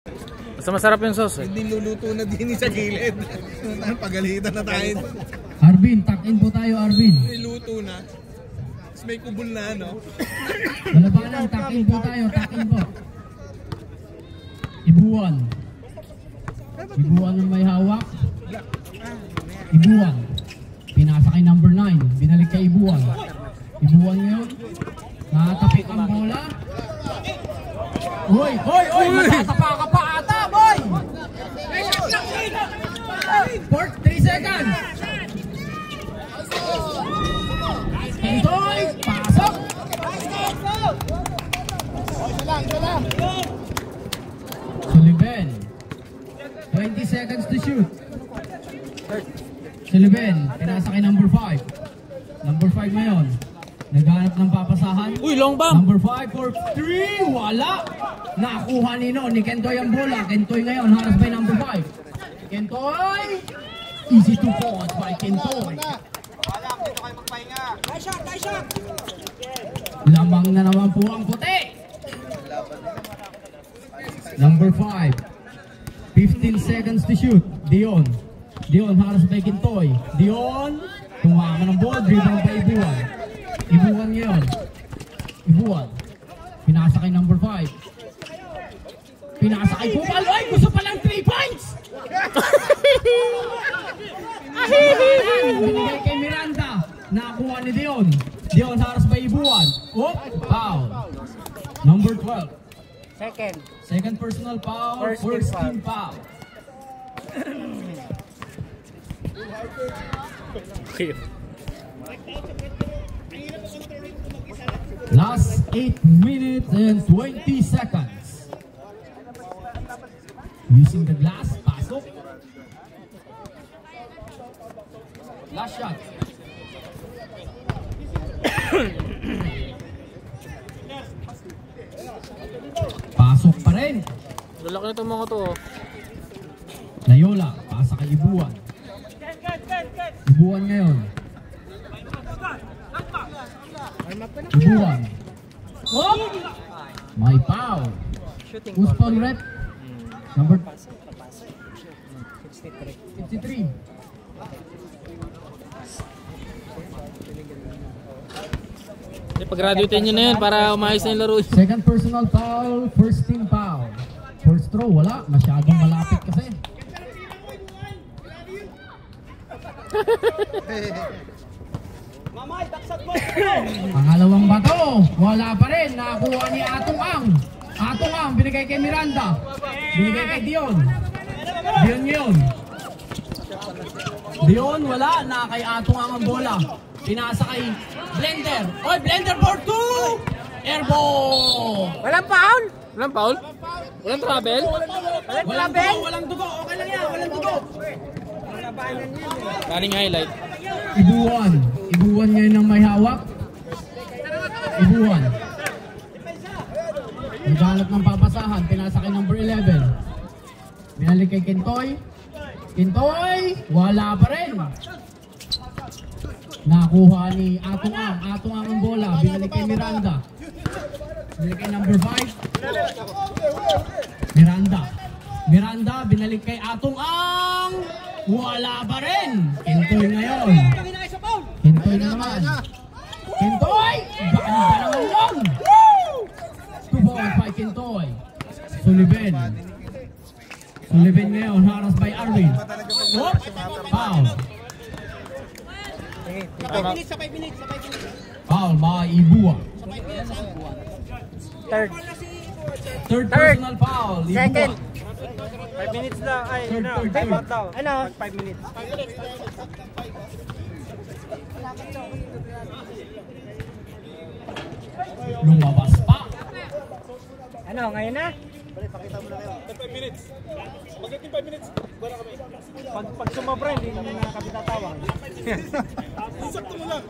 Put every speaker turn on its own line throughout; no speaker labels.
Basta masarap yung sauce eh.
Hindi luluto na din sa gilid. Pagalitan na tayo.
Arvin, tuck-in po tayo, Arvin.
Niluto na. Tapos may kubol na ano.
Malabanan, tuck-in po tayo, tuck-in po. Ibuan. Ibuan ang may hawak. Ibuan. Pinasa kay number 9. Binalik kay Ibuan. Ibuan ngayon. Nakatapik ang bola. Hoy! Hoy! Hoy! Matatapa ka pa ata, boy! 3 seconds! Kentoy! Pasok! Sullivan. 20 seconds to shoot. Sullivan, pinasa kay number 5. Number 5 ngayon. Naghanap ng papasahan.
Uy, long bomb!
Number 5 for 3. Wala! Nakuha ni Kentoy ang bola. Kentoy ngayon, haras by number 5. Kentoy! Easy to points by Kentoy.
Wala, dito kayo magpahinga. Tie shot!
Lamang na naman po ang puti. Number 5. 15 seconds to shoot. Dion. Dion, haras by Kentoy. Dion, tumawa ng ball. Rebound by Ibuan. Ibuan ngayon. Ibuan. Pinasa kay number 5. Pinasa kay Kupal. Ay, gusto palang 3 points! Binigay kay Miranda. Nakakuha ni Dion. Dion haras by Ibuan. Oh, foul. Number 12. Second personal foul. First team foul. Last 8 minutes and 20 seconds. Using the glass, pasok. Last shot. Pasok pa rin.
Lalaki na itong mga to.
Layola, pasa kay Ibuan. Ibuan ngayon. Ibuan. Oh! May foul. Who's foul rep? Number 53.
Pag-graduate nyo na yun para umayos na yung laro.
Second personal foul, first team foul. First throw, wala. Masyadong malapit kasi. Pangalawang bato, wala pa rin. Nakakuha ni Atong Ang. Atong Ang, binigay kay Miranda. Binigay kay Dion. Dion yun. Dion, wala. Na kay Atong Ang ang bola. Pinasa kay Blender. Oy, Blender for 2! Airball!
Walang foul? Walang foul? Walang travel?
Walang dugo, walang dugo. Okay lang yan, walang dugo.
Running highlight.
Ibuan. Ibuan ngayon ang may hawak. Ibuan. Naghanap ng papasahan. Pinasa kay number 11. Binalik kay Kentoy. Kentoy! Wala pa rin. Nakuha ni Atong Ang. Atong Ang ang bola. Binalik kay Miranda. Binalik kay number 5. Miranda. Miranda, binalik kay Atong Ang. Wala pa rin. Kentoy ngayon. Kentoy na naman. Kentoy! Baan pa naman yun? 2 points by Kentoy. Sullivan. Sullivan ngayon. Haras by Arvin. Oh! Foul.
5 minutes.
Foul by Ibuan. Third personal foul.
Second.
5 minutes lang. Ay,
Third.
Ano?
5 minutes.
Lumabas pa.
Ano, ngayon na?
5 minutes. Pagdating 5 minutes, wala kami. Pag sumabra, hindi naman nakakabitatawa. Sakto mo lang.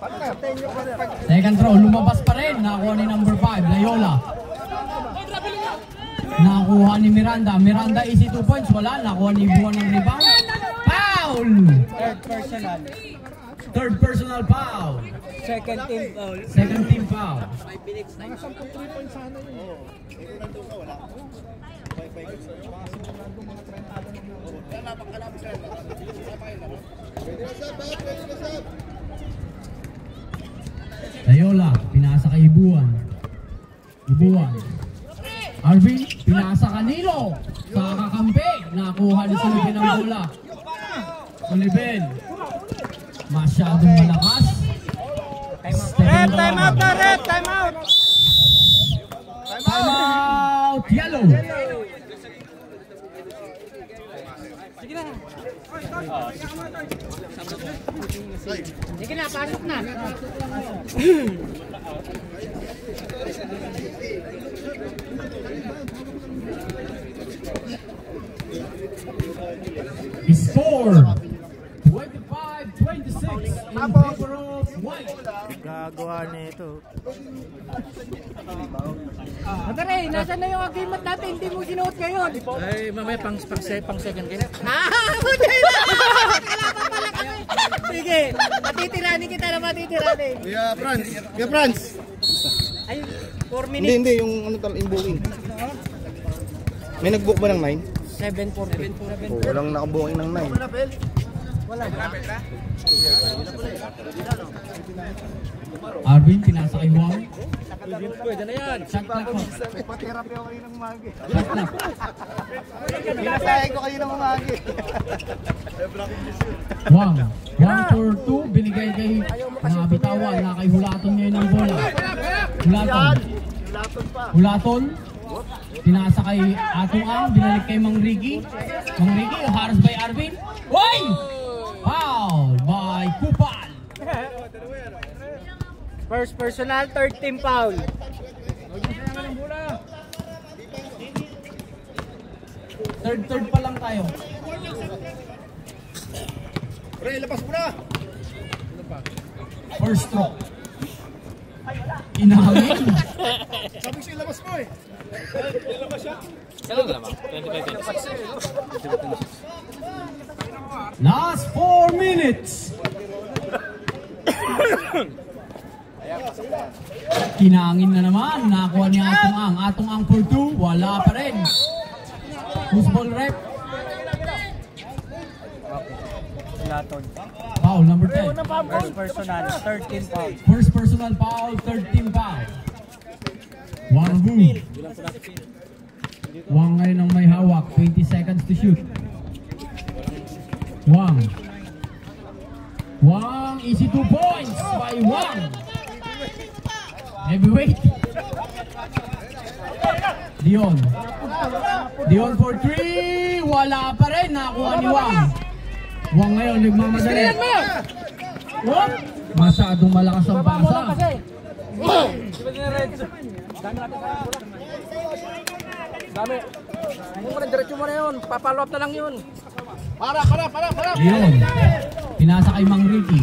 Second throw, lumabas pa rin. Nakakuha ni number 5, Layola. Nakakuha ni Miranda. Miranda easy 2 points. Wala. Nakakuha ni Ibuan ng rebound. Foul! Third personal foul.
Second team foul.
Second team foul.
5 minutes na yun.
3 points sana yun.
Layola, pinasa kay Ibuan. Ibuan. Arvin, pinasa kanino. Sa kakampi, nakuha ni Sulibin ang bola. Sulibin. Masyadong malakas.
Red, time out na, red, time out!
Time out, yellow.
Sige na, pasok na.
Score 25-26 in favor of White.
Gagawa nito.
Madare, nasan na yung agreement natin? Hindi mo sinuot ngayon.
Ay, mamaya pang second kayo.
Buday na! Wala pa pala kami. Sige, matitiranin kita na matitiranin.
Kuya Franz.
Ay, 4 minutes.
Hindi, yung ano yung booking. May nag-book ba ng 9?
7:40.
Walang nakabuking ng 9.
Arvin, pinasa kay Wang.
Pwede na yan.
Shot clock po.
Patirapi ako kayo ng umagi.
Shot clock.
Pinasahe ko kayo ng umagi.
Wang. 1 for 2. Binigay kay mga bitawan na kay Hulaton ngayon ng bola. Hulaton. Hulaton. Pinasa kay Atong Ang. Binalik kay Mang Ricky. Mang Ricky, haras by Arvin. Oy! Foul by Kupal.
First personal, third team foul.
Third pa lang tayo.
Pre, labas mo na!
First stroke. Inahangin.
Sabi siya, labas mo eh!
Saan ka naman? 25-26.
Last 4 minutes. Kinangin na naman. Nakuha ni Atong Ang. Atong Ang for 2. Wala pa rin. Who's ball rep?
Laton.
Foul number 10.
First personal, third team foul.
First personal foul. Third team foul. Wang Wu. Wang ngayon ang may hawak. 20 seconds to shoot. Wang. Wang. Easy 2 points by Wang. Heavyweight. Dion. Dion for 3. Wala pa rin. Nakuha ni Wang. Wang ngayon nagmamadali. What? Masyadong malakas ang pasa.
Dami. Huwag mo na, diretso mo na yun. Papalo up na lang yun.
Para!
Dion. Pinasa kay Mang Ricky.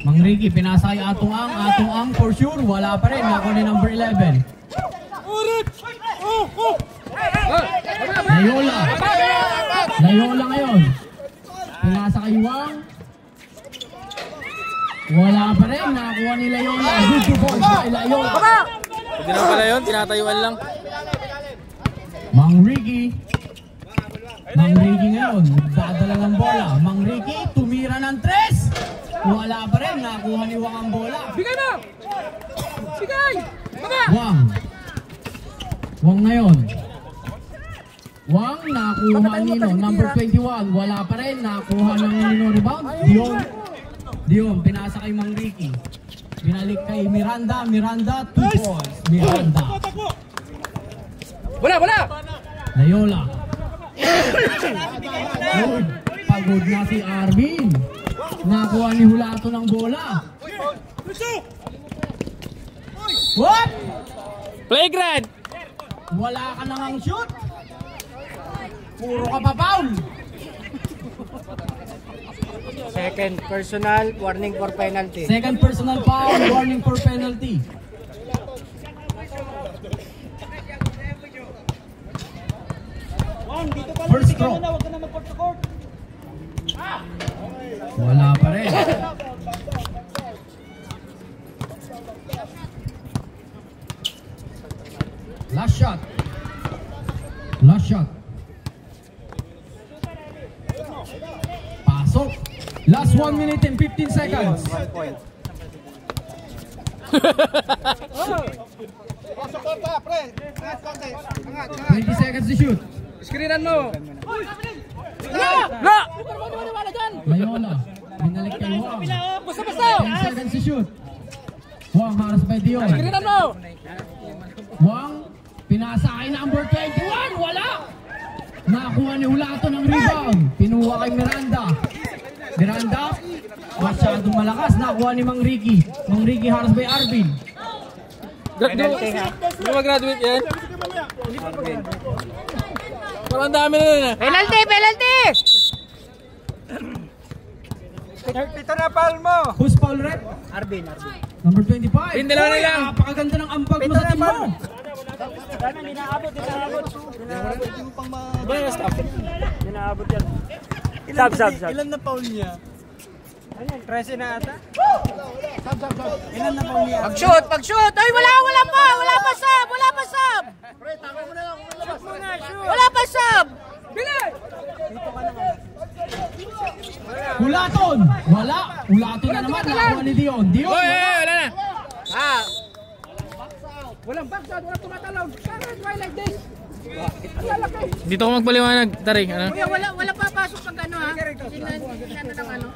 Mang Ricky, pinasa kay Atong Ang. Atong Ang for sure. Wala pa rin. Nakuha ni number 11. Layola. Layola ngayon. Pinasa kay Wang. Wala pa rin. Nakuha ni Layola. Good to points by Layola.
Pwede na pala yun. Tinatayuan lang.
Mang Ricky. Mang Ricky ngayon. Dadala ng bola. Mang Ricky. Tumira ng 3. Wala pa rin. Nakuha ni Wang ang bola.
Bigay na! Bigay!
Wang. Wang ngayon. Wang, nakuha nino. Number 21. Wala pa rin. Nakuha ng nino rebound. Dion. Dion, pinasa kay Mang Ricky. Binalik kay Miranda. Miranda, 2 points. Miranda.
Wala!
Layola. Good. Pagod na si Arvin. Nakuha ni Hulato ng bola. What?
Playground!
Wala ka nang shoot. Puro ka pa foul.
Second personal, warning for penalty.
Second personal foul, warning for penalty. First stroke. Wala pa rin. Last shot. Last shot. Pasok. Last 1 minute and 15 seconds. 20 seconds to shoot.
Screenan mo.
La!
Loyola. Binalik kay Wang.
Basta.
10 seconds to shoot. Wang haras by Dion.
Screenan mo.
Wang. Pinasa kay number 21. Wala. Nakakuha ni Hulato ng rebound. Pinuha kay Miranda. Miranda. Masyadong malakas. Nakakuha ni Mang Ricky. Mang Ricky haras by Arvin.
Di ba graduate yan? Parang dami na yun.
Penalty! Penalty!
Ito na foul mo.
Who's foul rep?
Arvin.
Number 25.
Yung dalawa na lang.
Napakaganda ng ambag mo sa team mo.
Ba yung stop?
Inaabot yan. Sab. Ilan na foul niya? 13 na ata? Ilan na foul niya?
Pag-shoot! Ay, wala pa! Wala pa sub! Wala pa sub!
Hulaton! Wala! Hulaton na naman. Nakakuha ni Dion. Dion!
Wala na.
Walang backside, walang tumatalaw. Why like this?
Dito ko magpaliwanag, Tarik. Ano?
Wala papasok pag ano ha. Sinano ng ano.